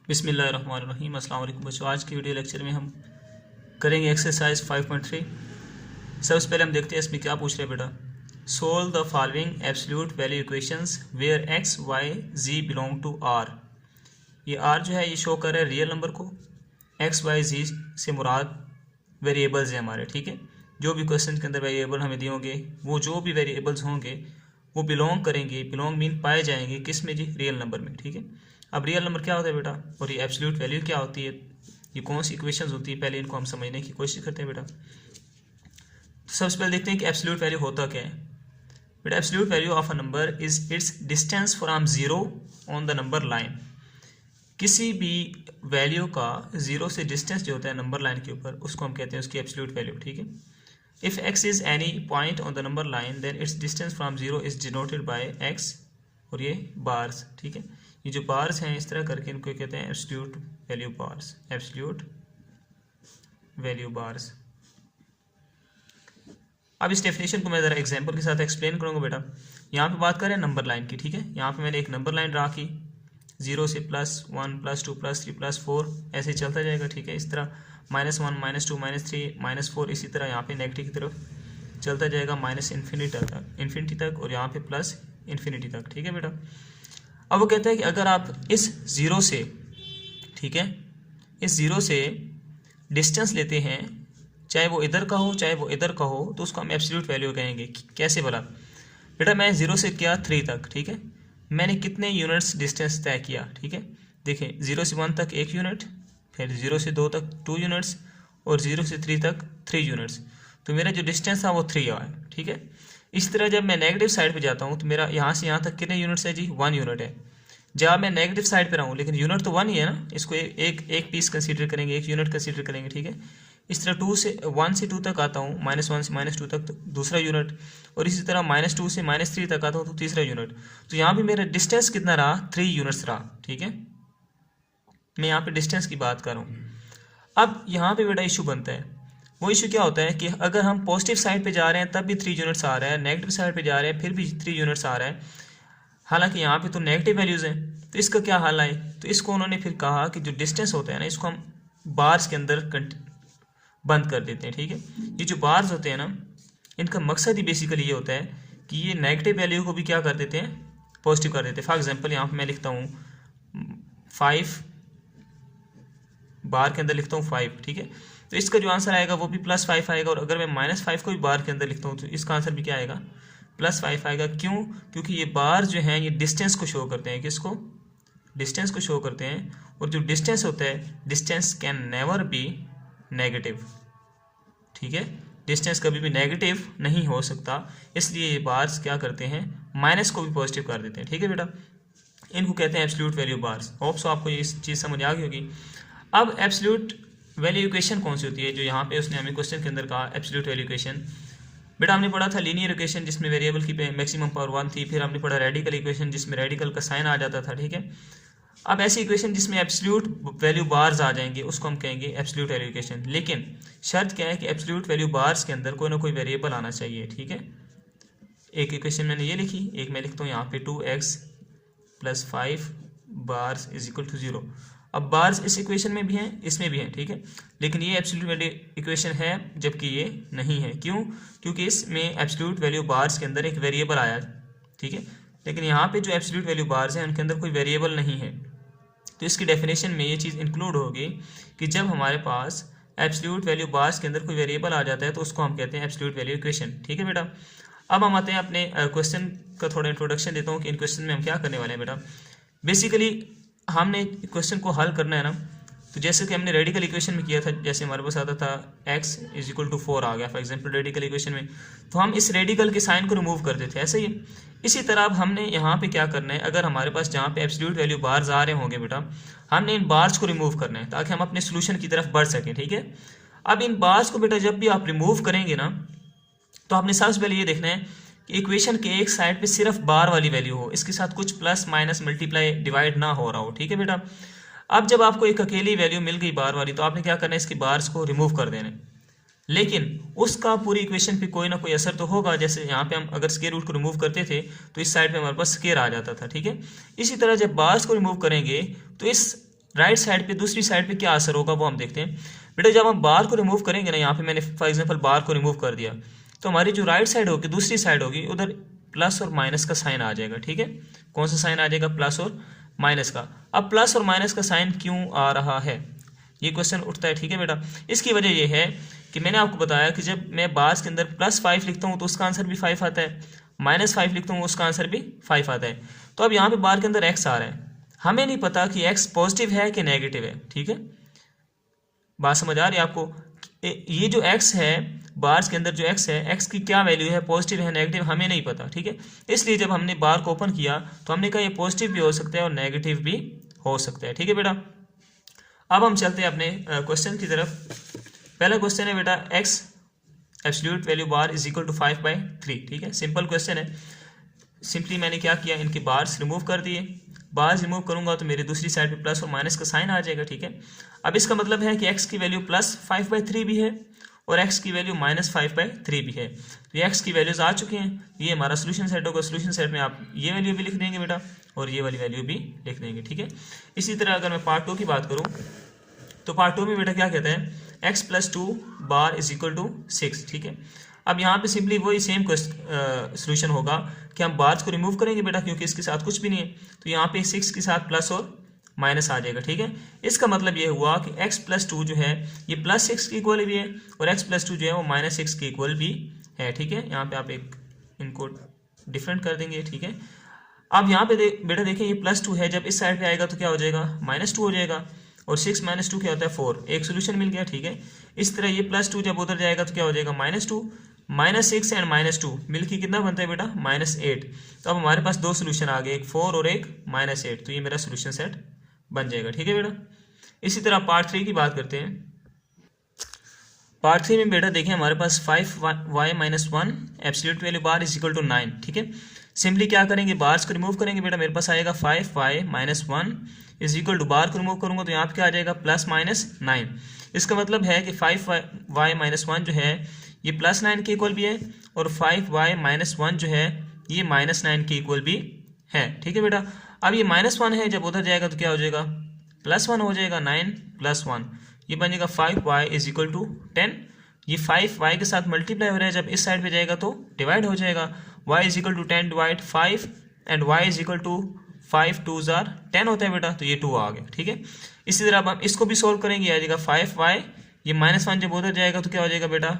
बिस्मिल्लाहिर्रहमानिर्रहीम। अस्सलाम वालेकुम बच्चों। आज की वीडियो लेक्चर में हम करेंगे एक्सरसाइज 5.3। सबसे पहले हम देखते हैं इसमें क्या पूछ रहे हैं बेटा। Solve the following absolute value equations where x y z belong to R. ये आर जो है ये शो कर रहा है रियल नंबर को, एक्स वाई जी से मुराद वेरिएबल्स हैं हमारे। ठीक है, जो भी क्वेश्चन के अंदर वेरिएबल हमें दिए होंगे वो जो भी वेरिएबल्स होंगे वो बिलोंग करेंगे, बिलोंग मीन पाए जाएंगे किस में जी, रियल नंबर में। ठीक है, अब रियल नंबर क्या होता है बेटा और ये एब्सोल्यूट वैल्यू क्या होती है, ये कौन सी इक्वेशंस होती है, पहले इनको हम समझने की कोशिश करते हैं बेटा। तो सबसे पहले देखते हैं कि एब्सोल्यूट वैल्यू होता क्या है बेटा। Absolute value of a number is it's distance from zero on the number line. किसी भी वैल्यू का जीरो से डिस्टेंस जो होता है नंबर लाइन के ऊपर उसको हम कहते हैं उसकी एब्सोल्यूट वैल्यू। ठीक है, if x is any point on the number line then its distance from zero is denoted by x और ये बार्स। ठीक है, ये जो बार्स हैं इस तरह करके इनको कहते हैं absolute value bars, absolute value bars. अब इस डेफिनेशन को मैं ज़रा एग्जांपल के साथ एक्सप्लेन करूंगा बेटा। यहाँ पे बात करें नंबर लाइन की। ठीक है, यहाँ पे मैंने एक नंबर लाइन ड्रा की, जीरो से +1 +2 +3 +4 ऐसे चलता जाएगा। ठीक है, इस तरह -1 -2 -3 -4 इसी तरह यहाँ पे नेगेटिव की तरफ चलता जाएगा इन्फिनिटी तक और यहाँ पे प्लस इन्फिनिटी तक। ठीक है बेटा, अब वो कहता है कि अगर आप इस ज़ीरो से, ठीक है, इस ज़ीरो से डिस्टेंस लेते हैं, चाहे वो इधर का हो चाहे वो इधर का हो, तो उसको हम एब्सोल्यूट वैल्यू कहेंगे। कैसे भला बेटा, मैं ज़ीरो से किया 3 तक। ठीक है, मैंने कितने यूनिट्स डिस्टेंस तय किया। ठीक है, देखें 0 से 1 तक 1 यूनिट, फिर 0 से 2 तक 2 यूनिट्स और 0 से 3 तक 3 यूनिट्स। तो मेरा जो डिस्टेंस था वो 3 आया। ठीक है, इस तरह जब मैं नेगेटिव साइड पे जाता हूँ तो मेरा यहाँ से यहाँ तक कितने यूनिट्स है जी, 1 यूनिट है। जब मैं नेगेटिव साइड पे रहूँ लेकिन यूनिट तो 1 ही है ना, इसको एक पीस कंसीडर करेंगे, एक यूनिट कंसीडर करेंगे। ठीक है, इस तरह 1 से 2 तक आता हूँ, -1 से -2 तक तो दूसरा यूनिट, और इसी तरह -2 से -3 तक आता हूँ तो तीसरा यूनिट। तो यहाँ पे मेरा डिस्टेंस कितना रहा, 3 यूनिट्स रहा। ठीक है, मैं यहाँ पे डिस्टेंस की बात कर रहा हूँ। अब यहाँ पे बेटा इशू बनता है, वो इशू क्या होता है कि अगर हम पॉजिटिव साइड पे जा रहे हैं तब भी 3 यूनिट्स आ रहा है, नेगेटिव साइड पे जा रहे हैं फिर भी 3 यूनिट्स आ रहा है, हालांकि यहाँ पे तो नेगेटिव वैल्यूज़ हैं। तो इसका क्या हल आए, तो इसको उन्होंने फिर कहा कि जो डिस्टेंस होता है ना इसको हम बार्स के अंदर बंद कर देते हैं। ठीक है, ये जो बार्स होते हैं ना इनका मकसद ही बेसिकली ये होता है कि ये नेगेटिव वैल्यू को भी क्या कर देते हैं, पॉजिटिव कर देते हैं। फॉर एग्जाम्पल यहाँ पर मैं लिखता हूँ 5, बार के अंदर लिखता हूँ 5। ठीक है, तो इसका जो आंसर आएगा वो भी +5 आएगा, और अगर मैं -5 को भी बार के अंदर लिखता हूँ तो इसका आंसर भी क्या आएगा, +5 आएगा। क्यों, क्योंकि ये बार जो हैं ये डिस्टेंस को शो करते हैं, किसको, डिस्टेंस को शो करते हैं। और जो डिस्टेंस होता है, distance can never be negative. ठीक है, डिस्टेंस कभी भी नेगेटिव नहीं हो सकता, इसलिए ये बार्स क्या करते हैं, माइनस को भी पॉजिटिव कर देते हैं। ठीक है बेटा, इनको कहते हैं absolute value bars. Hope so आपको ये चीज़ समझ आ गई होगी। अब एब्सोल्यूट वैल्यू इक्वेशन कौन सी होती है, जो यहाँ पे उसने हमें क्वेश्चन के अंदर कहा एब्सोल्यूट वैल्यू इक्वेशन। बेटा हमने पढ़ा था लीनियर इक्वेशन जिसमें वेरिएबल की मैक्सिमम पावर 1 थी, फिर हमने पढ़ा रेडिकल इक्वेशन जिसमें रेडिकल का साइन आ जाता था। ठीक है, अब ऐसी इक्वेशन जिसमें एब्सोल्यूट वैल्यू बार्स आ जाएंगे उसको हम कहेंगे एब्सोल्यूट वैल्यू इक्वेशन। लेकिन शर्त क्या है कि एब्सोल्यूट वैल्यू बार्स के अंदर कोई ना कोई वेरिएबल आना चाहिए। ठीक है, एक इक्वेशन मैंने ये लिखी, एक मैं लिखता हूँ यहाँ पे 2x + 5 बार्स = 0। अब बार्स इस इक्वेशन में भी हैं, इसमें भी हैं। ठीक है, लेकिन ये एब्सोल्यूट वैल्यू इक्वेशन है जबकि ये नहीं है। क्यों, क्योंकि इसमें एब्सोल्यूट वैल्यू बार्स के अंदर एक वेरिएबल आया। ठीक है, लेकिन यहाँ पे जो एब्सोल्यूट वैल्यू बार्स हैं उनके अंदर कोई वेरिएबल नहीं है। तो इसकी डेफिनेशन में ये चीज़ इंक्लूड होगी कि जब हमारे पास एब्सोल्यूट वैल्यू बार्स के अंदर कोई वेरिएबल आ जाता है तो उसको हम कहते हैं एब्सोल्यूट वैल्यू इक्वेशन। ठीक है बेटा, अब हम आते हैं अपने क्वेश्चन का थोड़ा इंट्रोडक्शन देता हूँ कि इन क्वेश्चन में हम क्या करने वाले हैं बेटा। बेसिकली हमने क्वेश्चन को हल करना है ना, तो जैसे कि हमने रेडिकल इक्वेशन में किया था, जैसे हमारे पास आता था x = 4 आ गया फॉर एग्जांपल रेडिकल इक्वेशन में, तो हम इस रेडिकल के साइन को रिमूव कर देते हैं, ऐसे ही। इसी तरह अब हमने यहाँ पे क्या करना है, अगर हमारे पास जहाँ पे एब्सोल्यूट वैल्यू बार्स आ रहे होंगे बेटा, हमने इन बार्स को रिमूव करना है ताकि हम अपने सोल्यूशन की तरफ बढ़ सकें। ठीक है, अब इन बार्स को बेटा जब भी आप रिमूव करेंगे ना तो आपने सबसे पहले ये देखना है कि इक्वेशन के एक साइड पे सिर्फ बार वाली वैल्यू हो, इसके साथ कुछ प्लस माइनस मल्टीप्लाई डिवाइड ना हो रहा हो। ठीक है बेटा, अब जब आपको एक अकेली वैल्यू मिल गई बार वाली तो आपने क्या करना है, इसकी बार्स को रिमूव कर देना है। लेकिन उसका पूरी इक्वेशन पे कोई ना कोई असर तो होगा। जैसे यहाँ पे हम अगर स्क्वायर रूट को रिमूव करते थे तो इस साइड पे हमारे पास स्क्वायर आ जाता था। ठीक है, इसी तरह जब बार्स को रिमूव करेंगे तो इस राइट साइड पे दूसरी साइड पे क्या असर होगा वो हम देखते हैं। बेटा जब हम बार को रिमूव करेंगे ना, यहाँ पे मैंने फॉर एग्जांपल बार को रिमूव कर दिया, तो हमारी जो राइट साइड होगी दूसरी साइड होगी उधर प्लस और माइनस का साइन आ जाएगा। ठीक है, कौन सा साइन आ जाएगा? प्लस और माइनस का। अब प्लस और माइनस का साइन क्यों आ रहा है, ये क्वेश्चन उठता है। ठीक है बेटा, इसकी वजह ये है कि मैंने आपको बताया कि जब मैं बार्स के अंदर +5 लिखता हूँ तो उसका आंसर भी 5 आता है, -5 लिखता हूँ उसका आंसर भी 5 आता है। तो अब यहाँ पे बार के अंदर x आ रहा है, हमें नहीं पता कि x पॉजिटिव है कि नेगेटिव है। ठीक है, बात समझ आ रही है आपको? ये जो x है बार्स के अंदर, जो x है, x की क्या वैल्यू है, पॉजिटिव है नेगेटिव, हमें नहीं पता। ठीक है, इसलिए जब हमने बार को ओपन किया तो हमने कहा ये पॉजिटिव भी हो सकता है और नेगेटिव भी हो सकता है। ठीक है बेटा, अब हम चलते हैं अपने क्वेश्चन की तरफ। पहला क्वेश्चन है बेटा x absolute value bar is equal to 5/3। ठीक है, सिंपल क्वेश्चन है। सिंपली मैंने क्या किया, इनके बार्स रिमूव कर दिए। बार्स रिमूव करूंगा तो मेरी दूसरी साइड पे प्लस और माइनस का साइन आ जाएगा। ठीक है, अब इसका मतलब है कि x की वैल्यू +5/3 भी है और x की वैल्यू -5/3 भी है। तो ये x की वैल्यूज आ चुकी हैं, ये हमारा सोल्यूशन सेट होगा। सोल्यूशन सेट में आप ये वैल्यू भी लिख देंगे बेटा और ये वाली वैल्यू भी लिख देंगे। ठीक है, इसी तरह अगर मैं पार्ट 2 की बात करूँ तो पार्ट 2 में बेटा क्या कहते हैं, x + 2 bar is equal to 6। ठीक है, अब यहाँ पे सिंपली वही सेम सोल्यूशन होगा कि हम बार्स को रिमूव करेंगे बेटा, क्योंकि इसके साथ कुछ भी नहीं है, तो यहाँ पे 6 के साथ प्लस और माइनस आ जाएगा। ठीक है, इसका मतलब ये हुआ कि x + 2 जो है ये +6 के इक्वल भी है और x + 2 जो है वो -6 के इक्वल भी है। ठीक है, यहाँ पे आप एक इनको डिफरेंट कर देंगे। ठीक है, अब यहाँ पे बेटा देखिए ये +2 है, जब इस साइड पे आएगा तो क्या हो जाएगा, -2 हो जाएगा और 6 - 2 क्या होता है 4, एक सोल्यूशन मिल गया। ठीक है, इस तरह ये +2 जब उधर जाएगा तो क्या हो जाएगा -2, -6 एंड -2 मिलकर कितना बनता है बेटा -8। तो अब हमारे पास दो सोल्यूशन आ गए, एक 4 और एक -8, तो ये मेरा सोल्यूशन सेट बन जाएगा। ठीक है बेटा, इसी तरह पार्ट 3 की बात करते हैं। पार्ट 3 में बेटा देखें हमारे पास 5y - 1 absolute value bar is equal to 9। ठीक है, सिंपली क्या करेंगे, बार्स को रिमूव करेंगे बेटा, मेरे पास आएगा 5y - 1 इज इक्वल टू, बार को रिमूव करूंगा तो यहाँ पे क्या आ जाएगा +-9। इसका मतलब है कि 5y - 1 जो है ये +9 के इक्वल भी है और 5y - 1 जो है ये -9 के इक्वल भी है। ठीक है बेटा, अब ये -1 है, जब उधर जाएगा तो क्या हो जाएगा +1 हो जाएगा, 9 + 1 ये बन जाएगा 5y इज इक्वल टू 10। ये 5y के साथ मल्टीप्लाई हो रहा है, जब इस साइड पे जाएगा तो डिवाइड हो जाएगा, y is equal to 10 divide 5 and y is equal to 5 2 * 10 होता है बेटा, तो ये 2 आ गया। ठीक है, इसी तरह अब हम इसको भी सोल्व करेंगे, आ जाएगा 5y, ये -1 जब उधर जाएगा तो क्या हो जाएगा बेटा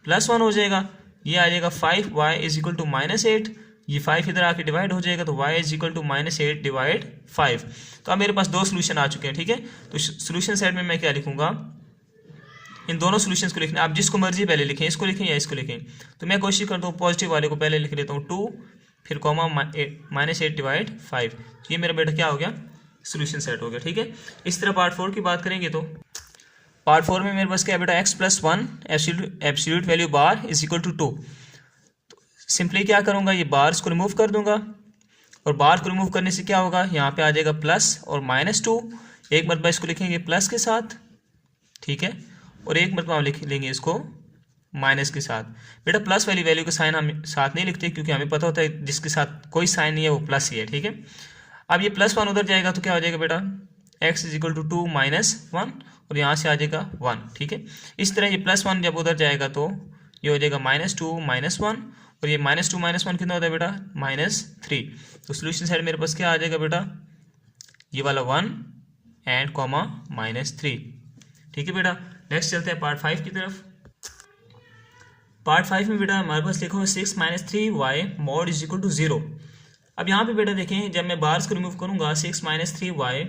+1 हो जाएगा, ये आ जाएगा 5y इज इक्वल टू -8, ये 5 इधर आके डिवाइड हो जाएगा तो y is equal to -8 divide 5। तो अब मेरे पास दो सोल्यूशन आ चुके हैं। ठीक है, तो सोल्यूशन सेट में मैं क्या लिखूंगा, इन दोनों सोल्यूशंस को लिखना, आप जिसको मर्जी पहले लिखें, इसको लिखें या इसको लिखें। तो मैं कोशिश करता हूँ पॉजिटिव वाले को पहले लिख लेता हूँ 2 फिर कॉमा -8 डिवाइड 5, ये मेरा बेटा क्या हो गया सोल्यूशन सेट हो गया। ठीक है, इस तरह पार्ट 4 की बात करेंगे तो पार्ट 4 में मेरे पास क्या है बेटा, x + 1 absolute value bar is equal to 2। Simply क्या करूंगा, ये बार्स को रिमूव कर दूंगा और बार को रिमूव करने से क्या होगा, यहाँ पे आ जाएगा प्लस और -2, एक मरतबा इसको लिखेंगे प्लस के साथ। ठीक है, और एक मरतबा हम लिख लेंगे इसको माइनस के साथ। बेटा प्लस वाली वैल्यू का साइन हम साथ नहीं लिखते, क्योंकि हमें पता होता है जिसके साथ कोई साइन नहीं है वो प्लस ही है। ठीक है, अब ये +1 उधर जाएगा तो क्या हो जाएगा बेटा, x इज इक्वल टू 2 - 1 और यहाँ से आ जाएगा 1। ठीक है, इस तरह ये +1 जब उधर जाएगा तो ये हो जाएगा -2 - 1 और ये -2 - 1 कितना होता है बेटा -3। तो सोल्यूशन साइड मेरे पास क्या आ जाएगा बेटा, ये वाला 1 एंड कॉमा -3। ठीक है बेटा, नेक्स्ट चलते हैं पार्ट 5 की तरफ। पार्ट 5 में बेटा हमारे पास लिखा हुआ 6 - 3y mod is equal to 0। अब यहाँ पे बेटा देखें, जब मैं बार्स को रिमूव करूंगा 6 - 3y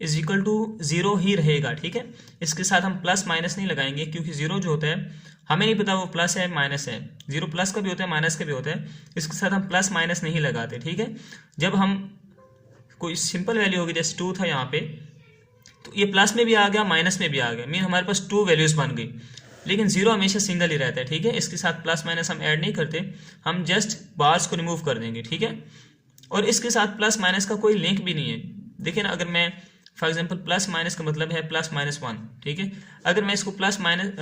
इज इक्वल टू 0 ही रहेगा। ठीक है, इसके साथ हम प्लस माइनस नहीं लगाएंगे, क्योंकि 0 जो होता है हमें नहीं पता वो प्लस है माइनस है, 0 प्लस का भी होता है माइनस का भी होता है, इसके साथ हम प्लस माइनस नहीं लगाते। ठीक है, जब हम कोई सिंपल वैल्यू होगी, जैसे 2 था यहाँ पे, तो ये प्लस में भी आ गया माइनस में भी आ गया, मीन हमारे पास 2 वैल्यूज बन गई, लेकिन 0 हमेशा सिंगल ही रहता है। ठीक है, इसके साथ प्लस माइनस हम ऐड नहीं करते, हम जस्ट बार्स को रिमूव कर देंगे। ठीक है, और इसके साथ प्लस माइनस का कोई लिंक भी नहीं है। देखिए ना, अगर मैं फॉर एग्जांपल प्लस माइनस का मतलब है प्लस माइनस वन, ठीक है। अगर मैं इसको प्लस माइनस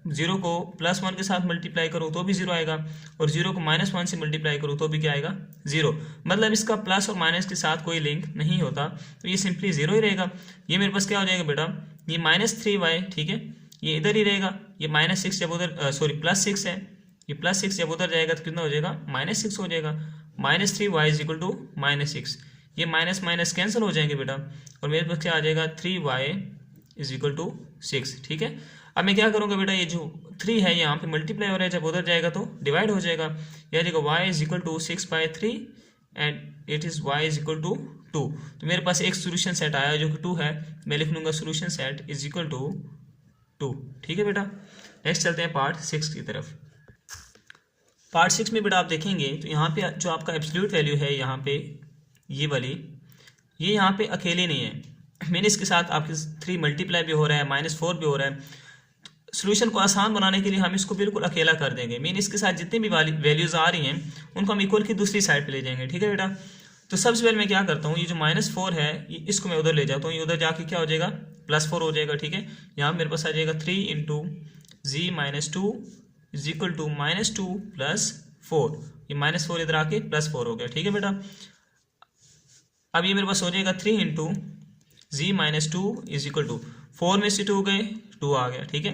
जीरो को प्लस वन के साथ मल्टीप्लाई करूँ तो भी जीरो आएगा, और जीरो को माइनस वन से मल्टीप्लाई करूँ तो भी क्या आएगा, जीरो। मतलब इसका प्लस और माइनस के साथ कोई लिंक नहीं होता, तो ये सिंपली जीरो ही रहेगा। ये मेरे पास क्या हो जाएगा बेटा, ये -3y, ठीक है, ये इधर ही रहेगा। ये -6 जब उधर सॉरी +6 है, ये +6 जब उधर जाएगा तो कितना हो जाएगा, -6 हो जाएगा। -3y इज इक्वल टू -6, ये माइनस माइनस कैंसिल हो जाएंगे बेटा, और मेरे पास क्या आ जाएगा 3y इज इक्वल टू 6, ठीक है। अब मैं क्या करूँगा बेटा, ये जो 3 है यहाँ पे मल्टीप्लाई हो रहा है, जब उधर जाएगा तो डिवाइड हो जाएगा। यह आ जाएगा y is equal to 6/3 and it is y is equal to 2। तो मेरे पास एक सोल्यूशन सेट आया जो कि 2 है, मैं लिख लूँगा solution set is equal to 2, ठीक है बेटा। नेक्स्ट चलते हैं पार्ट 6 की तरफ। पार्ट 6 में बेटा आप देखेंगे तो यहाँ पे जो आपका एब्सोल्यूट वैल्यू है, यहाँ पे ये वाली, ये यहाँ पे अकेले नहीं है, मैंने इसके साथ आपके 3 मल्टीप्लाई भी हो रहा है, -4 भी हो रहा है। सोल्यूशन को आसान बनाने के लिए हम इसको बिल्कुल अकेला कर देंगे, मीन इसके साथ जितनी भी वैल्यूज़ आ रही हैं उनको हम इक्वल की दूसरी साइड पे ले जाएंगे, ठीक है बेटा। तो सबसे पहले मैं क्या करता हूँ, ये जो -4 है इसको मैं उधर ले जाता हूँ, ये उधर जाके क्या हो जाएगा, +4 हो जाएगा, ठीक है। यहाँ मेरे पास आ जाएगा 3 × z-2 इज इक्वल टू -2 + 4, ये -4 इधर आके +4 हो गया, ठीक है बेटा। अब ये मेरे पास हो जाएगा 3 × z-2 इज इक्वल टू 4 में से 2 गए, 2 आ गया, ठीक है।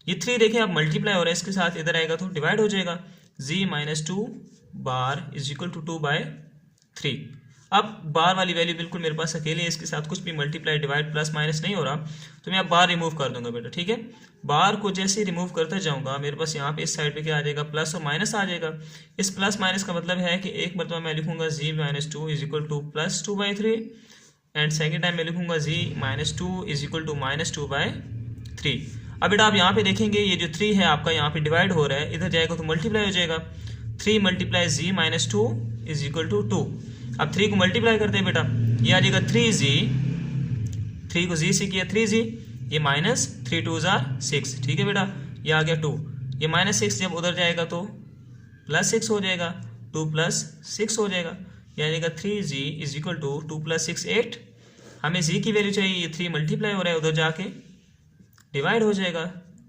ये 3 देखें अब मल्टीप्लाई हो रहा है, इसके साथ इधर आएगा तो डिवाइड हो जाएगा, z-2 bar is equal to 2/3। अब बार वाली वैल्यू बिल्कुल मेरे पास अकेले है, इसके साथ कुछ भी मल्टीप्लाई डिवाइड प्लस माइनस नहीं हो रहा, तो मैं अब बार रिमूव कर दूंगा बेटा, ठीक है। बार को जैसे रिमूव करते जाऊंगा मेरे पास यहाँ पे इस साइड पे क्या आ जाएगा, प्लस और माइनस आ जाएगा। इस प्लस माइनस का मतलब है कि एक मरतबा मैं लिखूंगा z-2 is equal to +2/3 and second time मैं लिखूंगा z-2 इज इक्वल टू -2/3। अब बेटा आप यहाँ पे देखेंगे ये जो 3 है आपका यहाँ पे डिवाइड हो रहा है, इधर जाएगा तो मल्टीप्लाई हो जाएगा, 3 × z-2 इज इक्वल टू 2। अब 3 को मल्टीप्लाई करते हैं बेटा, ये आ जाएगा 3z, 3 को z से किया 3z, ये -3 × 2 = 6, ठीक है बेटा। ये आ गया 2, ये -6 जब उधर जाएगा तो +6 हो जाएगा, 2 + 6 हो जाएगा, ये आ जाएगा 3z इज इक्वल टू 2 + 6 8। हमें z की वैल्यू चाहिए, ये 3 मल्टीप्लाई हो रहा है, उधर जाके डिवाइड हो जाएगा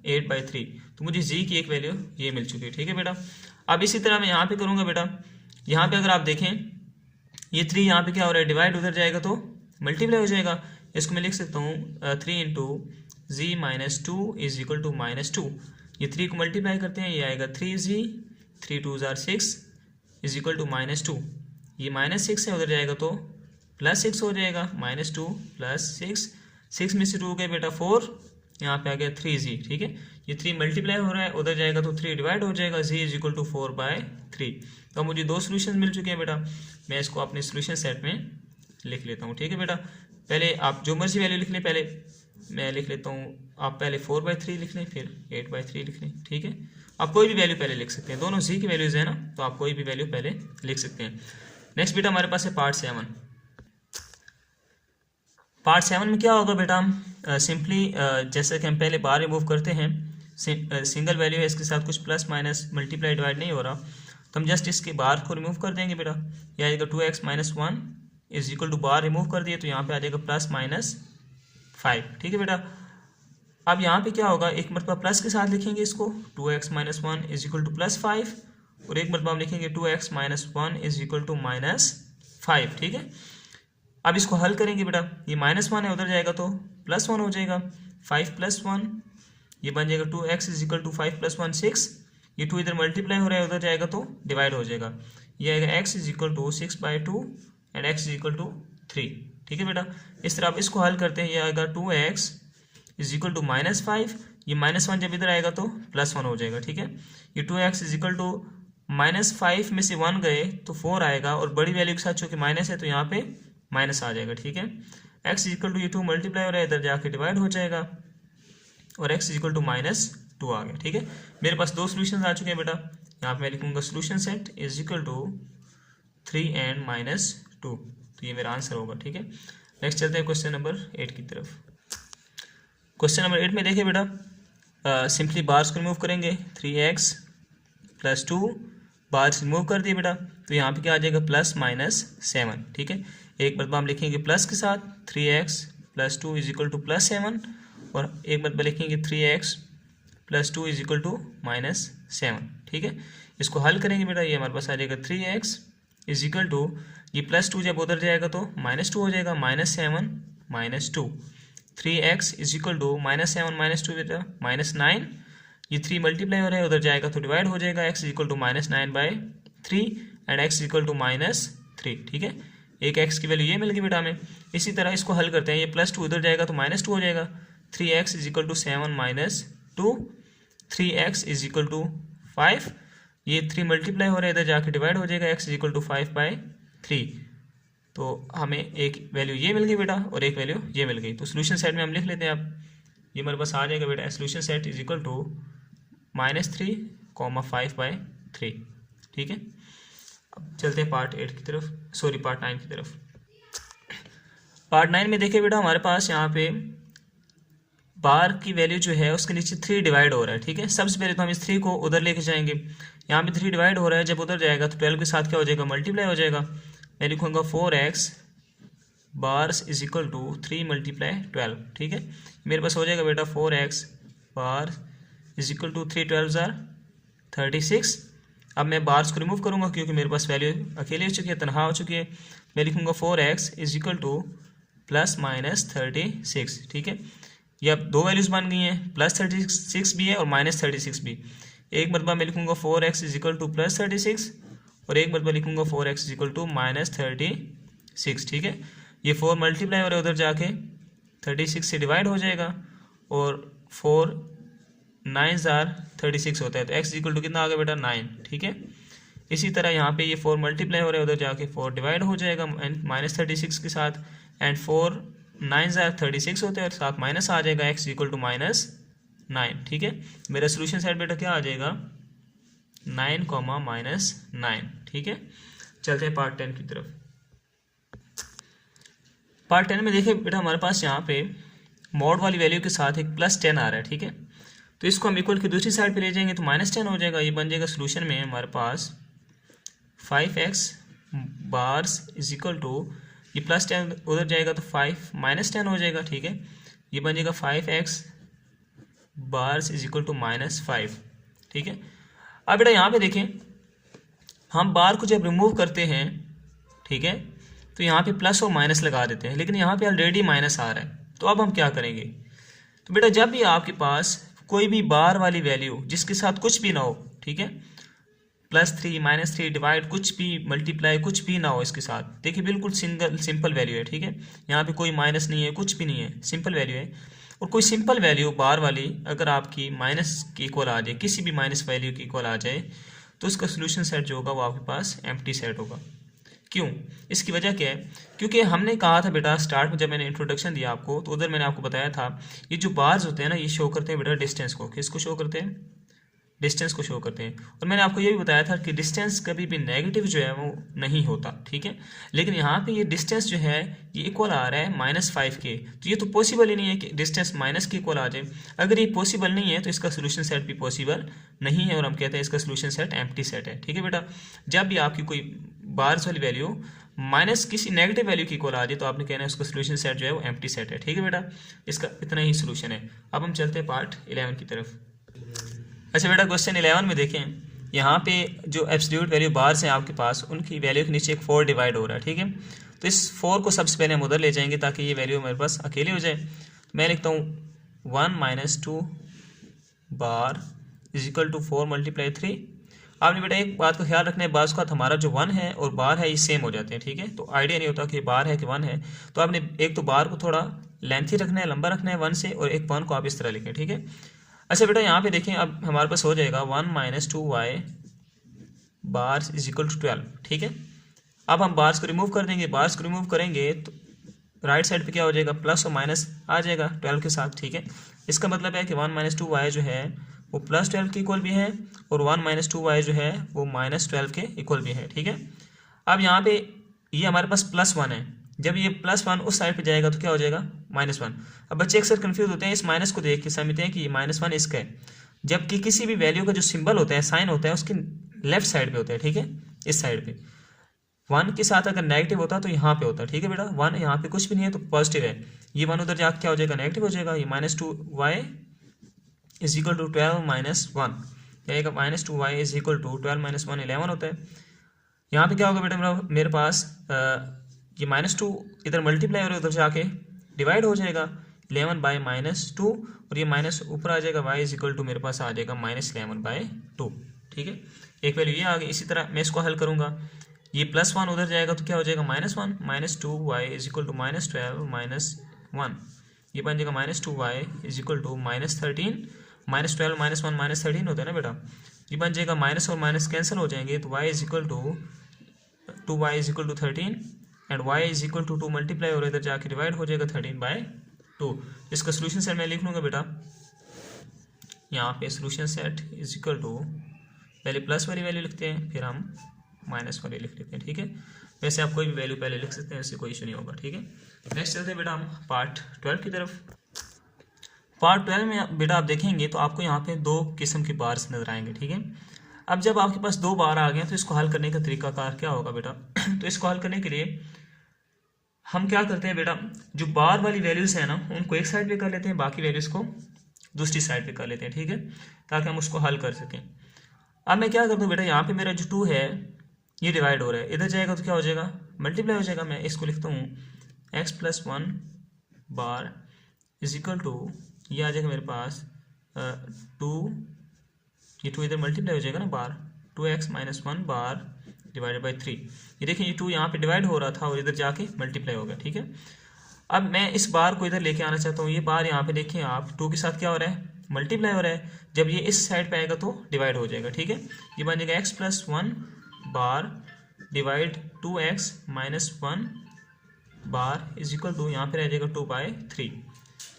8/3, तो मुझे z की एक वैल्यू ये मिल चुकी है, ठीक है बेटा। अब इसी तरह मैं यहाँ पे करूँगा बेटा, यहाँ पे अगर आप देखें ये 3 यहाँ पे क्या हो रहा है, डिवाइड उधर जाएगा तो मल्टीप्लाई हो जाएगा। इसको मैं लिख सकता हूँ 3 × z-2 इज इक्वल टू -2। ये 3 को मल्टीप्लाई करते हैं, ये आएगा 3z, 3 × 2 = 6 इज इक्वल टू -2। ये -6 है, उधर जाएगा तो +6 हो जाएगा, -2 + 6, 6 में से 2 गए बेटा 4, यहाँ पे आ गया 3z, ठीक है। ये 3 मल्टीप्लाई हो रहा है, उधर जाएगा तो 3 डिवाइड हो जाएगा, z इज इक्वल टू 4/3। तो मुझे 2 सोल्यूशन मिल चुके हैं बेटा, मैं इसको अपने सोल्यूशन सेट में लिख लेता हूँ, ठीक है बेटा। पहले आप जो मर्जी वैल्यू लिख लें, पहले मैं लिख लेता हूँ, आप पहले 4/3 लिख लें, फिर 8/3 लिख लें, ठीक है। आप कोई भी वैल्यू पहले लिख सकते हैं, दोनों z की वैल्यूज़ है ना, तो आप कोई भी वैल्यू पहले लिख सकते हैं। नेक्स्ट बेटा हमारे पास है पार्ट 7। पार्ट 7 में क्या होगा बेटा, हम सिंपली जैसे कि हम पहले बार रिमूव करते हैं, सिंगल वैल्यू है, इसके साथ कुछ प्लस माइनस मल्टीप्लाई डिवाइड नहीं हो रहा, तो हम जस्ट इसके बार को रिमूव कर देंगे बेटा। यह आ जाएगा 2x - 1 is equal to bar remove कर दिए तो यहाँ पे आ जाएगा +-5, ठीक है बेटा। अब यहाँ पे क्या होगा, एक मरतबा प्लस के साथ लिखेंगे इसको, 2x - 1 इज इक्वल टू +5, और एक मरतबा हम लिखेंगे 2x - 1 इज इक्वल टू -5, ठीक है। अब इसको हल करेंगे बेटा, ये -1 है, उधर जाएगा तो +1 हो जाएगा, 5 + 1 ये बन जाएगा 2x इज इक्वल टू 5 + 1 6, ये 2 इधर मल्टीप्लाई हो रहा है, उधर जाएगा तो डिवाइड हो जाएगा, ये आएगा x is equal to 6/2 and x is equal to 3, ठीक है बेटा। इस तरह आप इसको हल करते हैं, ये आएगा 2x इज इक्वल टू -5, ये -1 जब इधर आएगा तो +1 हो जाएगा, ठीक है। ये 2x इज इक्वल टू -5 में से 1 गए तो 4 आएगा, और बड़ी वैल्यू के साथ चूँकि माइनस है तो यहाँ पे माइनस आ जाएगा, ठीक है। x इज इक्वल टू ये 2 मल्टीप्लाई हो रहा है, इधर जाके डिवाइड हो जाएगा, और x इज इक्वल टू -2 आ गया, ठीक है। मेरे पास 2 सोल्यूशन आ चुके हैं बेटा, यहाँ पे मैं लिखूंगा solution set is equal to 3 and -2, तो ये मेरा आंसर होगा, ठीक है। नेक्स्ट चलते हैं क्वेश्चन नंबर 8 की तरफ। क्वेश्चन नंबर 8 में देखिए बेटा, सिंपली बार्स को रिमूव करेंगे, 3x + 2 बार्स रिमूव कर दिए बेटा, तो यहाँ पे क्या आ जाएगा +-7, ठीक है। एक बार हम लिखेंगे प्लस के साथ 3x plus 2 is equal two plus 7 और एक मरतबा लिखेंगे 3x plus 2 is equal to -7। ठीक है, इसको हल करेंगे बेटा, ये हमारे पास आ जाएगा 3x इज इक्वल टू, ये प्लस 2 जब उधर जाएगा तो -2 हो जाएगा, -7 -2। 3x इज इक्वल टू -7 -2 बेटा -9, ये 3 मल्टीप्लाई हो रहा है, उधर जाएगा तो डिवाइड हो जाएगा, x is equal to -9/3 and x is equal to -3। ठीक है, एक x की वैल्यू ये मिल गई बेटा हमें। इसी तरह इसको हल करते हैं, ये प्लस 2 उधर जाएगा तो -2 हो जाएगा, 3x is equal to 7 -2, 3x is equal to 5, ये 3 मल्टीप्लाई हो रहा है, इधर जाके डिवाइड हो जाएगा, x इज इक्वल टू 5/3। तो हमें एक वैल्यू ये मिल गई बेटा और एक वैल्यू ये मिल गई। तो सोल्यूशन सेट में हम लिख लेते हैं, अब ये हमारे पास आ जाएगा बेटा, solution set is equal to -3, 5/3। ठीक है, अब चलते हैं पार्ट 8 की तरफ, सॉरी पार्ट 9 की तरफ। पार्ट 9 में देखिए बेटा, हमारे पास यहाँ पे बार की वैल्यू जो है उसके नीचे 3 डिवाइड हो रहा है। ठीक है, सबसे पहले तो हम इस 3 को उधर लेके जाएंगे, यहाँ पे 3 डिवाइड हो रहा है, जब उधर जाएगा तो 12 के साथ क्या हो जाएगा, मल्टीप्लाई हो जाएगा। मैं लिखूँगा 4x bars is equal to 3 × 12। ठीक है, मेरे पास हो जाएगा बेटा 4x bar is equal to 3 12 36। अब मैं बार्स को रिमूव करूँगा क्योंकि मेरे पास वैल्यू अकेले हो चुकी है, तनहा हो चुकी है। मैं लिखूँगा 4x इज इक्वल टू +-36। ठीक है, ये अब दो वैल्यूज़ बन गई हैं, +36 भी है और -36 भी। एक मरतबा मैं लिखूँगा 4x इज इक्वल टू +36 और एक मरतबा लिखूँगा 4x इज इक्वल टू -36। ठीक है, ये 4 मल्टीप्लाई हो रहा है, उधर जाके 36 से डिवाइड हो जाएगा और 4 9s are 36 होता है, तो x इक्वल टू कितना आ गया बेटा 9। ठीक है, इसी तरह यहाँ पे ये 4 मल्टीप्लाई हो रहा है, उधर जाके 4 डिवाइड हो जाएगा -36 के साथ एंड 4 9s are 36 होते हैं और साथ माइनस आ जाएगा, x इक्वल टू -9। ठीक है, मेरा सोल्यूशन सेट बेटा क्या आ जाएगा 9, -9। ठीक है, चलते हैं पार्ट 10 की तरफ। पार्ट 10 में देखिए बेटा, हमारे पास यहाँ पे मॉड वाली वैल्यू के साथ एक +10 आ रहा है। ठीक है, तो इसको हम इक्वल की दूसरी साइड पे ले जाएंगे तो -10 हो जाएगा। ये बन जाएगा सोल्यूशन में हमारे पास 5x bars is equal to, ये +10 उधर जाएगा तो 5 -10 हो जाएगा। ठीक है, ये बन जाएगा 5x bars is equal to -5। ठीक है, अब बेटा यहाँ पे देखें, हम बार को जब रिमूव करते हैं, ठीक है, तो यहाँ पे प्लस और माइनस लगा देते हैं, लेकिन यहाँ पे ऑलरेडी माइनस आ रहा है। तो अब हम क्या करेंगे, तो बेटा जब भी आपके पास कोई भी बार वाली वैल्यू जिसके साथ कुछ भी ना हो, ठीक है, +3 -3 डिवाइड कुछ भी मल्टीप्लाई कुछ भी ना हो इसके साथ, देखिए बिल्कुल सिंपल वैल्यू है। ठीक है, यहाँ पे कोई माइनस नहीं है, कुछ भी नहीं है, सिंपल वैल्यू है। और कोई सिंपल वैल्यू बार वाली अगर आपकी माइनस के इक्वल आ जाए, किसी भी माइनस वैल्यू के इक्वल आ जाए, तो उसका सोल्यूशन सेट जो होगा वो आपके पास एम्प्टी सेट होगा। क्यों, इसकी वजह क्या है, क्योंकि हमने कहा था बेटा स्टार्ट में जब मैंने इंट्रोडक्शन दिया आपको, तो उधर मैंने आपको बताया था ये जो बार्स होते हैं ना, ये शो करते हैं बेटा डिस्टेंस को। किसको शो करते हैं, डिस्टेंस को शो करते हैं। और मैंने आपको ये भी बताया था कि डिस्टेंस कभी भी नेगेटिव जो है वो नहीं होता। ठीक है, लेकिन यहाँ पे ये डिस्टेंस जो है ये इक्वल आ रहा है -5 के, तो ये तो पॉसिबल ही नहीं है कि डिस्टेंस माइनस के इक्वल आ जाए। अगर ये पॉसिबल नहीं है तो इसका सोल्यूशन सेट भी पॉसिबल नहीं है और हम कहते हैं इसका सोल्यूशन सेट एम्प्टी सेट है। ठीक है बेटा, जब भी आपकी कोई बार्स वाली वैल्यू माइनस किसी नेगेटिव वैल्यू की इक्वल आ जाए तो आपने कहना है उसका सोल्यूशन सेट जो है वो एम्प्टी सेट है। ठीक है बेटा, इसका इतना ही सोल्यूशन है। अब हम चलते हैं पार्ट 11 की तरफ। अच्छा बेटा, क्वेश्चन 11 में देखें, यहाँ पे जो एब्सोल्यूट वैल्यू बार्स हैं आपके पास, उनकी वैल्यू के नीचे एक 4 डिवाइड हो रहा है। ठीक है, तो इस 4 को सबसे पहले हम उधर ले जाएंगे ताकि ये वैल्यू मेरे पास अकेली हो जाए। तो मैं लिखता हूँ 1 - 2 बार इज इक्वल टू 4 × 3। आपने बेटा एक बात का ख्याल रखना है, बार्स का हमारा जो 1 है और बार है ये सेम हो जाते हैं। ठीक है, तो आइडिया नहीं होता कि बार है कि 1 है, तो आपने एक तो बार को थोड़ा लेंथी रखना है, लंबा रखना है 1 से, और एक 1 को आप इस तरह लिखें। ठीक है, अच्छा बेटा यहाँ पे देखें, अब हमारे पास हो जाएगा 1 - 2y bars is equal to 12। ठीक है, अब हम बार्स को रिमूव कर देंगे। बार्स को रिमूव करेंगे तो राइट साइड पे क्या हो जाएगा, प्लस और माइनस आ जाएगा 12 के साथ। ठीक है, इसका मतलब है कि 1 - 2y जो है वो +12 के इक्वल भी है और 1 - 2y जो है वो -12 के इक्वल भी है। ठीक है, अब यहाँ पे ये हमारे पास +1 है, जब ये +1 उस साइड पे जाएगा तो क्या हो जाएगा -1। अब बच्चे अक्सर कंफ्यूज होते हैं, इस माइनस को देख के समझते हैं कि ये -1 इसका है, जबकि किसी भी वैल्यू का जो सिंबल होता है, साइन होता है, उसकी लेफ्ट साइड पे होता है। ठीक है, इस साइड पे 1 के साथ अगर नेगेटिव होता तो यहाँ पे होता है। ठीक है बेटा, 1 यहाँ पे कुछ भी नहीं है तो पॉजिटिव है, ये 1 उधर जाके क्या हो जाएगा, नेगेटिव हो जाएगा। ये -2y is equal to 12 minus 1, क्या -2y is equal to 12 minus 1 11 होता है। यहाँ पे क्या होगा बेटा, मेरे पास ये -2 इधर मल्टीप्लाई और उधर जाके डिवाइड हो जाएगा 11 बाई -2, और ये माइनस ऊपर आ जाएगा, y इज इक्वल टू मेरे पास आ जाएगा -11/2। ठीक है, एक वैल्यू ये आ गई। इसी तरह मैं इसको हल करूँगा, ये +1 उधर जाएगा तो क्या हो जाएगा -1, -2y is equal to -12 minus 1, ये बन जाएगा -2y is equal to -13, -12 minus 1 -13 होता है ना बेटा, ये बन जाएगा, माइनस और माइनस कैंसिल हो जाएंगे, तो y is equal to 2y is equal to 13 and y is equal to 2 multiply और इधर जाके डिवाइड हो जाएगा 13/2। इसका सोल्यूशन सेट मैं लिख लूँगा बेटा, यहाँ पे solution set is equal to, पहले प्लस वाली वैल्यू लिखते हैं, फिर हम माइनस वाली लिख लेते हैं। ठीक है, वैसे आप कोई भी वैल्यू पहले लिख सकते हैं, इससे कोई इशू नहीं होगा। ठीक है, नेक्स्ट चलते हैं बेटा हम पार्ट 12 की तरफ। पार्ट 12 में बेटा आप देखेंगे तो आपको यहाँ पे 2 किस्म के बार्स नजर आएंगे। ठीक है, अब जब आपके पास 2 बार आ गए तो इसको हल करने का तरीकाकार क्या होगा बेटा तो इसको हल करने के लिए हम क्या करते हैं बेटा, जो बार वाली वैल्यूज है ना उनको एक साइड पे कर लेते हैं, बाकी वैल्यूज को दूसरी साइड पे कर लेते हैं। ठीक है, ताकि हम उसको हल कर सकें। अब मैं क्या करता हूँ बेटा, यहाँ पे मेरा जो 2 है ये डिवाइड हो रहा है, इधर जाएगा तो क्या हो जाएगा, मल्टीप्लाई हो जाएगा। मैं इसको लिखता हूँ x + 1 bar is equal to, ये आ जाएगा मेरे पास 2, ये 2 इधर मल्टीप्लाई हो जाएगा ना बार, 2x - 1 बार डिवाइडेड बाई 3। ये देखिए ये 2 यहाँ पे डिवाइड हो रहा था और इधर जाके मल्टीप्लाई हो गया। ठीक है, अब मैं इस बार को इधर लेके आना चाहता हूँ, ये बार यहाँ पे देखिए आप 2 के साथ क्या हो रहा है, मल्टीप्लाई हो रहा है। जब ये इस साइड पे आएगा तो डिवाइड हो जाएगा। ठीक है, ये बन जाएगा x + 1 bar divide 2x - 1 bar is equal to, यहाँ पे रह जाएगा 2/3।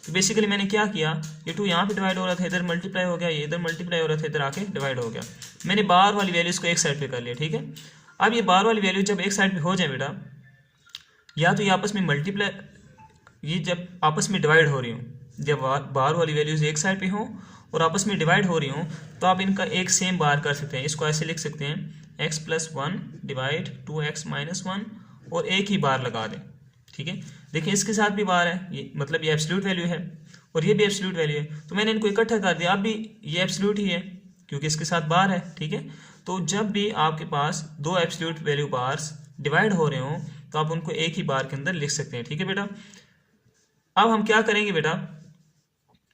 तो बेसिकली मैंने क्या किया, ये 2 यहाँ पे डिवाइड हो रहा था, इधर मल्टीप्लाई हो गया, ये इधर मल्टीप्लाई हो रहा था, इधर आके डिवाइड हो गया। मैंने बार वाली वैल्यूज को एक साइड पे कर लिया। ठीक है, अब ये बार वाली वैल्यू जब एक साइड पे हो जाए बेटा, या तो ये आपस में मल्टीप्लाई, ये जब आपस में डिवाइड हो रही हूँ, जब बार वाली वैल्यूज एक साइड पे हों और आपस में डिवाइड हो रही हूँ, तो आप इनका एक सेम बार कर सकते हैं। इसको ऐसे लिख सकते हैं x + 1 डिवाइड 2x - 1 और एक ही बार लगा दें। ठीक है, देखिए इसके साथ भी बार है, ये मतलब ये एब्सोल्यूट वैल्यू है और ये भी एब्सोल्यूट वैल्यू है, तो मैंने इनको इकट्ठा कर दिया। अब भी ये एब्सोल्यूट ही है क्योंकि इसके साथ बार है। ठीक है, तो जब भी आपके पास 2 एब्सोल्यूट वैल्यू बार्स डिवाइड हो रहे हों तो आप उनको एक ही बार के अंदर लिख सकते हैं। ठीक है बेटा, अब हम क्या करेंगे बेटा,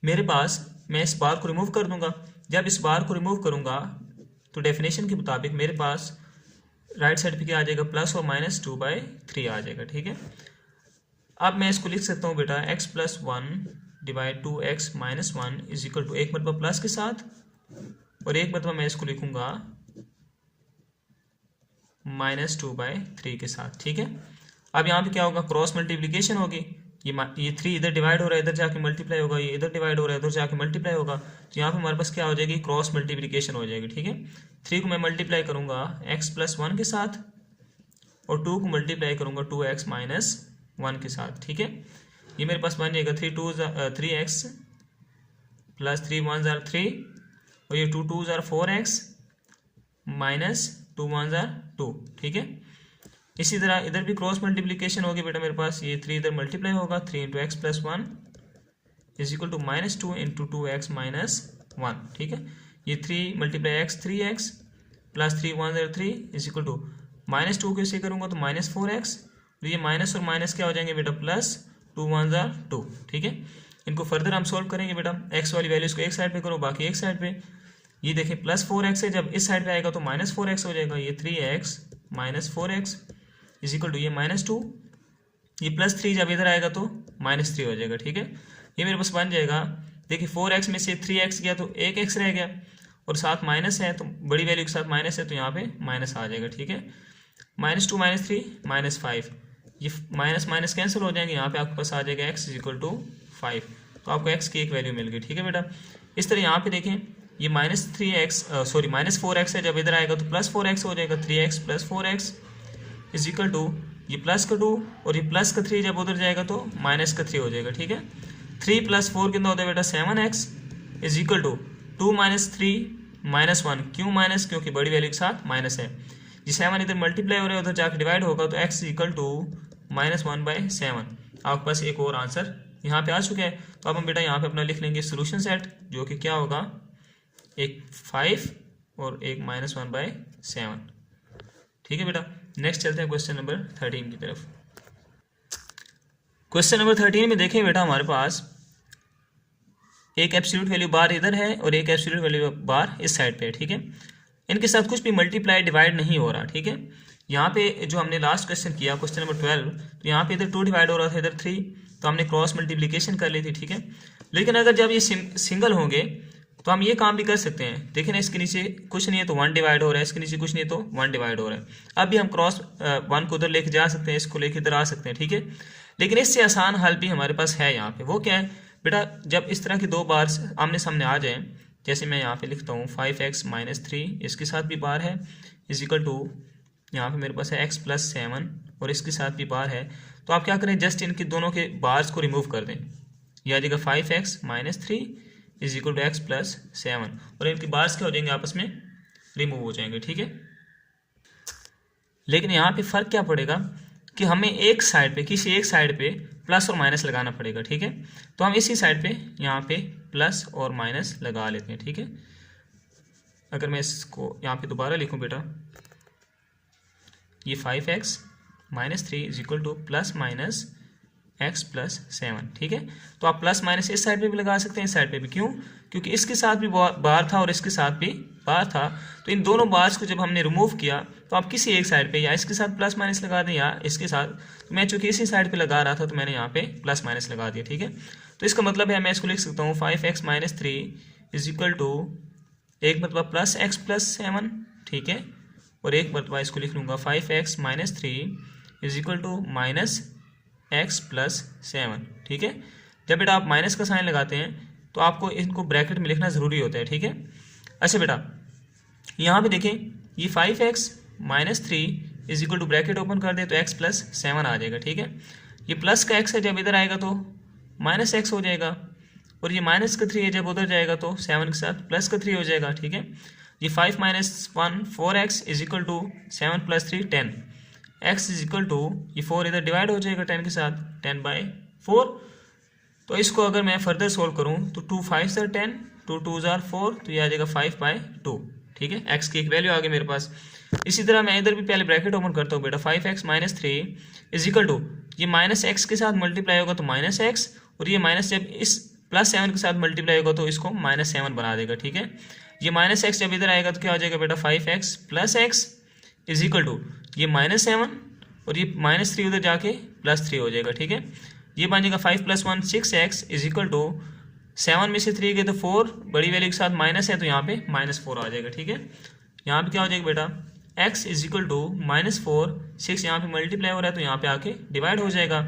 मेरे पास, मैं इस बार को रिमूव कर दूंगा। जब इस बार को रिमूव करूंगा तो डेफिनेशन के मुताबिक मेरे पास राइट साइड पे क्या आ जाएगा, प्लस और माइनस 2/3 आ जाएगा। ठीक है, अब मैं इसको लिख सकता हूँ बेटा x + 1 divide 2x - 1 is equal to, एक मरतबा प्लस के साथ और एक मरतबा मैं इसको लिखूंगा -2/3 के साथ। ठीक है, अब यहाँ पे क्या होगा, क्रॉस मल्टीप्लिकेशन होगी, ये 3 इधर डिवाइड हो रहा है, इधर जाके मल्टीप्लाई होगा, ये इधर डिवाइड हो रहा है, इधर जाके मल्टीप्लाई होगा, तो यहाँ पे हमारे पास क्या हो जाएगी, क्रॉस मल्टीप्लिकेशन हो जाएगी। ठीक है, 3 को मैं मल्टीप्लाई करूंगा x + 1 के साथ और 2 को मल्टीप्लाई करूंगा 2x - 1 के साथ। ठीक है, ये मेरे पास बन जाएगा 3x + 3 1 = 3 और ये 2 2 = 4x - 2 1 = 2। ठीक है, इसी तरह इधर भी क्रॉस मल्टीप्लिकेशन होगी बेटा, मेरे पास ये 3 इधर मल्टीप्लाई होगा, 3 × x + 1 is equal to -2 × 2x - 1। ठीक है, ये 3 × x 3x + 3 1 = 3 is equal to -2 को इसे करूँगा तो -4x, तो ये माइनस और माइनस क्या हो जाएंगे बेटा, प्लस 2 1 = 2। ठीक है, इनको फर्दर हम सोल्व करेंगे बेटा, x वाली वैल्यूज को एक साइड पे करो, बाकी एक साइड पे। ये देखिए +4x है, जब इस साइड पे आएगा तो -4x हो जाएगा, ये 3x - 4x is equal to ये -2, ये +3 जब इधर आएगा तो -3 हो जाएगा। ठीक है, ये मेरे पास बन जाएगा, देखिए 4x में से 3x गया तो 1x रह गया और साथ माइनस है, तो बड़ी वैल्यू के साथ माइनस है तो यहाँ पे माइनस आ जाएगा। ठीक है, -2 - 3 -5, ये माइनस माइनस कैंसिल हो जाएंगे, यहाँ पे आपके पास आ जाएगा x = 5, तो आपको x की एक वैल्यू मिल गई। ठीक है बेटा, इस तरह यहाँ पे देखें ये -4x है, जब इधर आएगा तो +4x हो जाएगा, 3x + 4x is equal to ये प्लस का 2 और ये प्लस का 3 जब उधर जाएगा तो माइनस का 3 हो जाएगा। ठीक है, 3 + 4 कितना होता है बेटा, 7x इज इक्वल टू 2 - 3 - 1, क्यों माइनस, क्योंकि बड़ी वैल्यू के साथ माइनस है। ये 7 इधर मल्टीप्लाई हो रहा है, उधर जाकर डिवाइड होगा तो x = -1/7। आपके पास एक और आंसर यहाँ पे आ चुका है। तो अब हम बेटा यहाँ पे अपना लिख लेंगे सोल्यूशन सेट, जो कि क्या होगा, एक 5 और एक -1/7। ठीक है बेटा, नेक्स्ट चलते हैं क्वेश्चन नंबर 13 की तरफ। क्वेश्चन नंबर 13 में देखें बेटा, हमारे पास एक एब्सोल्यूट वैल्यू बार इधर है और एक एब्सोल्यूट वैल्यू बार इस साइड पे है। ठीक है, इनके साथ कुछ भी मल्टीप्लाई डिवाइड नहीं हो रहा। ठीक है, यहाँ पे जो हमने लास्ट क्वेश्चन किया, क्वेश्चन नंबर 12, तो यहाँ पे इधर 2 डिवाइड हो रहा था, इधर 3, तो हमने क्रॉस मल्टीप्लिकेशन कर ली थी। ठीक है, लेकिन अगर जब ये सिंगल होंगे तो हम ये काम भी कर सकते हैं। देखें ना, इसके नीचे कुछ नहीं है तो 1 डिवाइड हो रहा है, इसके नीचे कुछ नहीं है तो 1 डिवाइड हो रहा है। अब भी हम क्रॉस 1 को उधर लेके जा सकते हैं, इसको लेके इधर आ सकते हैं। ठीक है, लेकिन इससे आसान हल भी हमारे पास है यहाँ पे। वो क्या है बेटा, जब इस तरह की दो बार आमने सामने आ जाए, जैसे मैं यहाँ पे लिखता हूँ 5x - 3, इसके साथ भी बार है, इज इक्वल टू यहाँ पे मेरे पास है x + 7 और इसके साथ भी बार है। तो आप क्या करें, जस्ट इनके दोनों के बार्स को रिमूव कर दें। यह आ जाएगा 5x - 3 is equal to x + 7 और इनके बार्स क्या हो जाएंगे, आपस में रिमूव हो जाएंगे। ठीक है, लेकिन यहाँ पे फ़र्क क्या पड़ेगा कि हमें एक साइड पे, किसी एक साइड पे प्लस और माइनस लगाना पड़ेगा। ठीक है, तो हम इसी साइड पे यहाँ पे प्लस और माइनस लगा लेते हैं। ठीक है, अगर मैं इसको यहाँ पे दोबारा लिखूँ बेटा, ये 5x - 3 is equal to ± x + 7। ठीक है, तो आप प्लस माइनस इस साइड पे भी लगा सकते हैं, इस साइड पे भी। क्यों? क्योंकि इसके साथ भी बार था और इसके साथ भी बार था, तो इन दोनों बार्स को जब हमने रिमूव किया तो आप किसी एक साइड पे या इसके साथ प्लस माइनस लगा दें या इसके साथ। तो मैं चूंकि इसी साइड पे लगा रहा था तो मैंने यहाँ पे प्लस माइनस लगा दिया। ठीक है, तो इसका मतलब है मैं इसको लिख सकता हूँ 5x - 3 इज इक्वल टू, एक मतलब प्लस x + 7। ठीक है, और एक मतलब इसको लिख लूँगा 5x - 3 is equal to -x + 7। ठीक है, जब बेटा आप माइनस का साइन लगाते हैं तो आपको इनको ब्रैकेट में लिखना ज़रूरी होता है। ठीक है, अच्छा बेटा, यहाँ पे देखें, ये 5x - 3 is equal to, bracket open कर दे तो x + 7 आ जाएगा। ठीक है, ये प्लस का x है, जब इधर आएगा तो -x हो जाएगा, और ये माइनस का 3 है, जब उधर जाएगा तो 7 के साथ प्लस का 3 हो जाएगा। ठीक है, ये 5 - 1 4x is equal to 7 + 3 10, x is equal to, ये 4 इधर डिवाइड हो जाएगा 10 के साथ, 10/4। तो इसको अगर मैं फर्दर सोल्व करूँ तो 2 5 * 10, 2 2 = 4, तो ये आ जाएगा 5/2। ठीक है, x की एक वैल्यू आ गई मेरे पास। इसी तरह मैं इधर भी पहले ब्रैकेट ओपन करता हूँ बेटा, 5x - 3 इज इक्वल टू, ये -x के साथ मल्टीप्लाई होगा तो -x, और ये माइनस जब इस +7 के साथ मल्टीप्लाई होगा तो इसको -7 बना देगा। ठीक है, ये -x जब इधर आएगा तो क्या हो जाएगा बेटा, 5x + x is equal to, ये -7 और ये -3 उधर जाके +3 हो जाएगा। ठीक है, ये बन जाएगा 5 + 1 6x इज इक्वल टू, 7 में से 3 गए तो 4, बड़ी वैल्यू के साथ माइनस है तो यहाँ पे -4 आ जाएगा। ठीक है, यहाँ पे क्या हो जाएगा बेटा, x इज इक्वल टू -4, 6 यहाँ पे मल्टीप्लाई हो रहा है तो यहाँ पे आके डिवाइड हो जाएगा।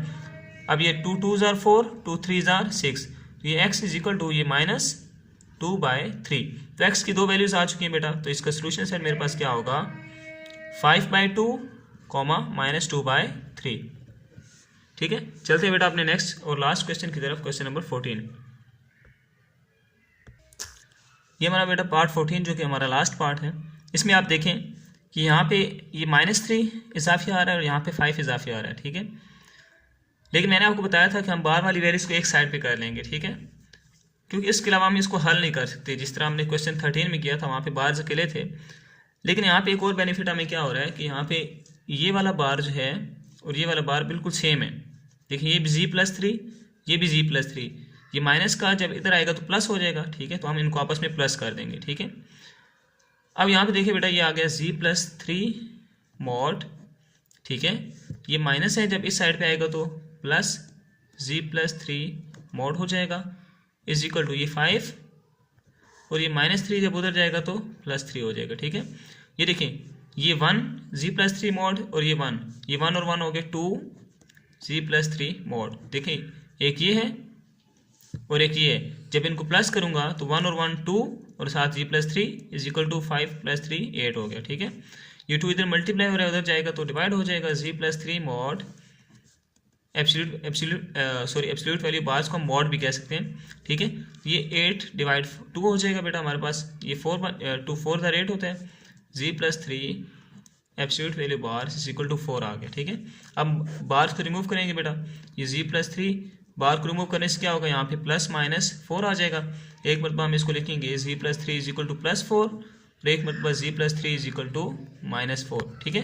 अब ये 2 2 = 4, 2 3 = 6, तो ये x इज इक्वल टू, ये -2/3। तो x की दो वैल्यूज आ चुकी हैं बेटा, तो इसका सोल्यूशन सेट मेरे पास क्या होगा, 5/2, -2/3। ठीक है, चलते हैं बेटा अपने नेक्स्ट और लास्ट क्वेश्चन की तरफ, क्वेश्चन नंबर 14। ये हमारा बेटा पार्ट 14 जो कि हमारा लास्ट पार्ट है। इसमें आप देखें कि यहाँ पे ये -3 इजाफी आ रहा है और यहाँ पे 5 इजाफी आ रहा है। ठीक है, लेकिन मैंने आपको बताया था कि हम बार वाली वैल्यूज को एक साइड पे कर लेंगे। ठीक है, क्योंकि इसके अलावा हम इसको हल नहीं कर सकते। जिस तरह हमने क्वेश्चन 13 में किया था, वहाँ पे बार अकेले थे, लेकिन यहाँ पे एक और बेनिफिट हमें क्या हो रहा है कि यहाँ पे ये वाला बार जो है और ये वाला बार बिल्कुल सेम है। देखिए, ये भी g+3, ये भी g+3, ये माइनस का जब इधर आएगा तो प्लस हो जाएगा। ठीक है, तो हम इनको आपस में प्लस कर देंगे। ठीक है, अब यहाँ पे देखिए बेटा, ये आ गया g+3 mod। ठीक है, ये माइनस है, जब इस साइड पे आएगा तो प्लस g+3 mod हो जाएगा, इज इक्वल टू, ये 5 और ये -3 जब उधर जाएगा तो +3 हो जाएगा। ठीक है, ये देखिए, ये 1 g+3 mod और ये 1, ये 1 और 1 हो गए 2 g+3 mod। देखिए, एक ये है और एक ये है, जब इनको प्लस करूंगा तो 1 और 1 2 और साथ g+3 इज इक्वल टू 5 + 3 8 हो गया। ठीक है, ये 2 इधर मल्टीप्लाई हो रहा है, उधर जाएगा तो डिवाइड हो जाएगा, g+3 mod absolute value bars को हम मॉड भी कह सकते हैं। ठीक है, ये 8/2 हो जाएगा बेटा हमारे पास, ये 2 4 8 होता है, g+3 absolute value bar is equal to 4 आ गया, ठीक है। अब बार को रिमूव करेंगे बेटा, ये z+3 बार को रिमूव करने से क्या होगा, यहाँ पे +-4 आ जाएगा। एक मरतबा हम इसको लिखेंगे z+3 इज इक्वल टू +4 और एक मरतबा z+3 इज इक्वल टू -4, ठीक है।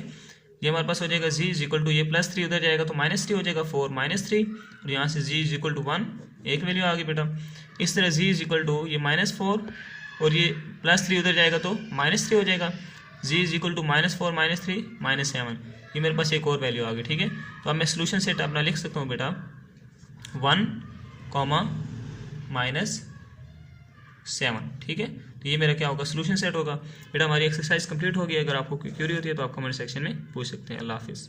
ये हमारे पास हो जाएगा z इज इक्वल टू ये +3 उधर जाएगा तो -3 हो जाएगा, 4 -3 और यहाँ से z इज इक्वल टू 1 एक वैल्यू आ गई बेटा। इस तरह z इज इक्वल टू ये -4 और ये +3 उधर जाएगा तो -3 हो जाएगा, z इज इक्वल टू -4 -3 -7, ये मेरे पास एक और वैल्यू आ गई, ठीक है। तो अब मैं सोल्यूशन सेट अपना लिख सकता हूँ बेटा 1, -7, ठीक है। तो ये मेरा क्या होगा, सोल्यूशन सेट होगा बेटा। हमारी एक्सरसाइज कंप्लीट होगी। अगर आपको कोई क्यूरी होती है तो आप कमेंट सेक्शन में पूछ सकते हैं। अल्लाह हाफिज़।